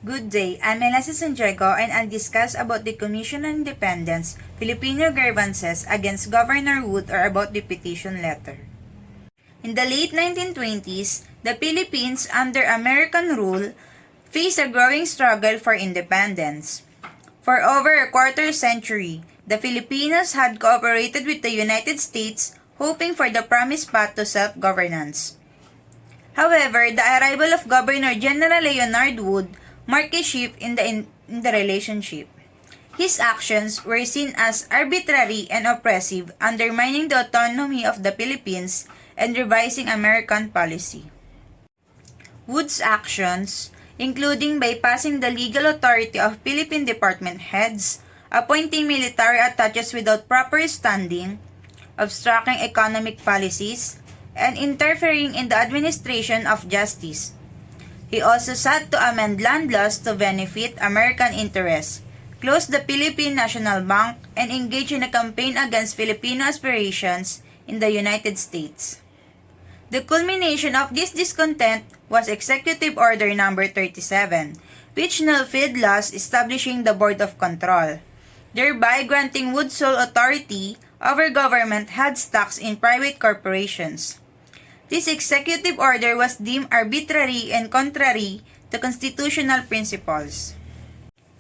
Good day, I'm Melissa Santiago and I'll discuss about the Commission on Independence, Filipino grievances against Governor Wood or about the petition letter. In the late 1920s, the Philippines under American rule faced a growing struggle for independence. For over a quarter century, the Filipinos had cooperated with the United States hoping for the promised path to self-governance. However, the arrival of Governor General Leonard Wood marked a shift in the relationship. His actions were seen as arbitrary and oppressive, undermining the autonomy of the Philippines and revising American policy. Wood's actions, including bypassing the legal authority of Philippine department heads, appointing military attaches without proper standing, obstructing economic policies, and interfering in the administration of justice. He also sought to amend land laws to benefit American interests, close the Philippine National Bank, and engage in a campaign against Filipino aspirations in the United States. The culmination of this discontent was Executive Order No. 37, which nullified laws establishing the Board of Control, thereby granting Wood sole authority over government head stocks in private corporations. This executive order was deemed arbitrary and contrary to constitutional principles.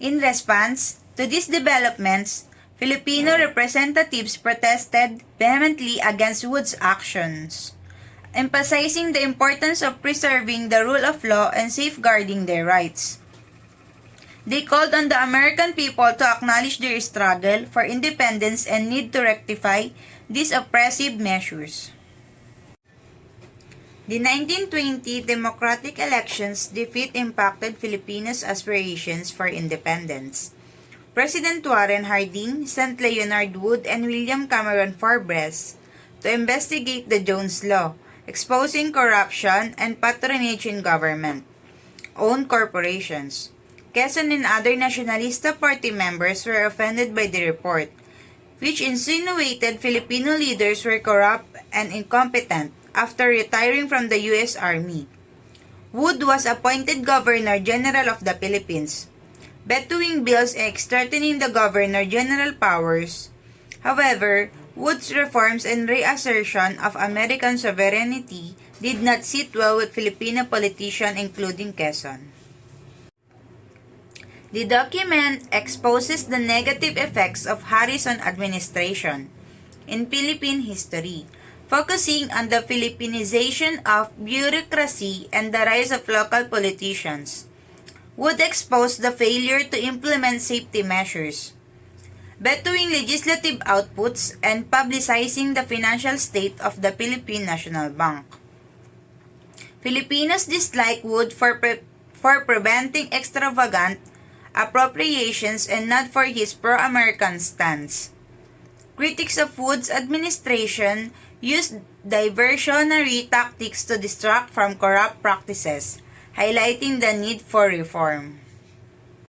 In response to these developments, Filipino representatives protested vehemently against Wood's actions, emphasizing the importance of preserving the rule of law and safeguarding their rights. They called on the American people to acknowledge their struggle for independence and need to rectify these oppressive measures. The 1920 democratic elections defeat impacted Filipinos' aspirations for independence. President Warren Harding sent Leonard Wood and William Cameron Forbes to investigate the Jones Law, exposing corruption and patronage in government-owned corporations. Quezon and other Nacionalista Party members were offended by the report, which insinuated Filipino leaders were corrupt and incompetent after retiring from the U.S. Army. Wood was appointed Governor General of the Philippines, vetoing bills and strengthening the Governor General powers. However, Wood's reforms and reassertion of American sovereignty did not sit well with Filipino politicians including Quezon. The document exposes the negative effects of Harrison administration in Philippine history, focusing on the Philippinization of bureaucracy and the rise of local politicians. Wood exposed the failure to implement safety measures, vetoing legislative outputs and publicizing the financial state of the Philippine National Bank. Filipinos dislike Wood for preventing extravagant appropriations and not for his pro-American stance. Critics of Wood's administration used diversionary tactics to distract from corrupt practices, highlighting the need for reform.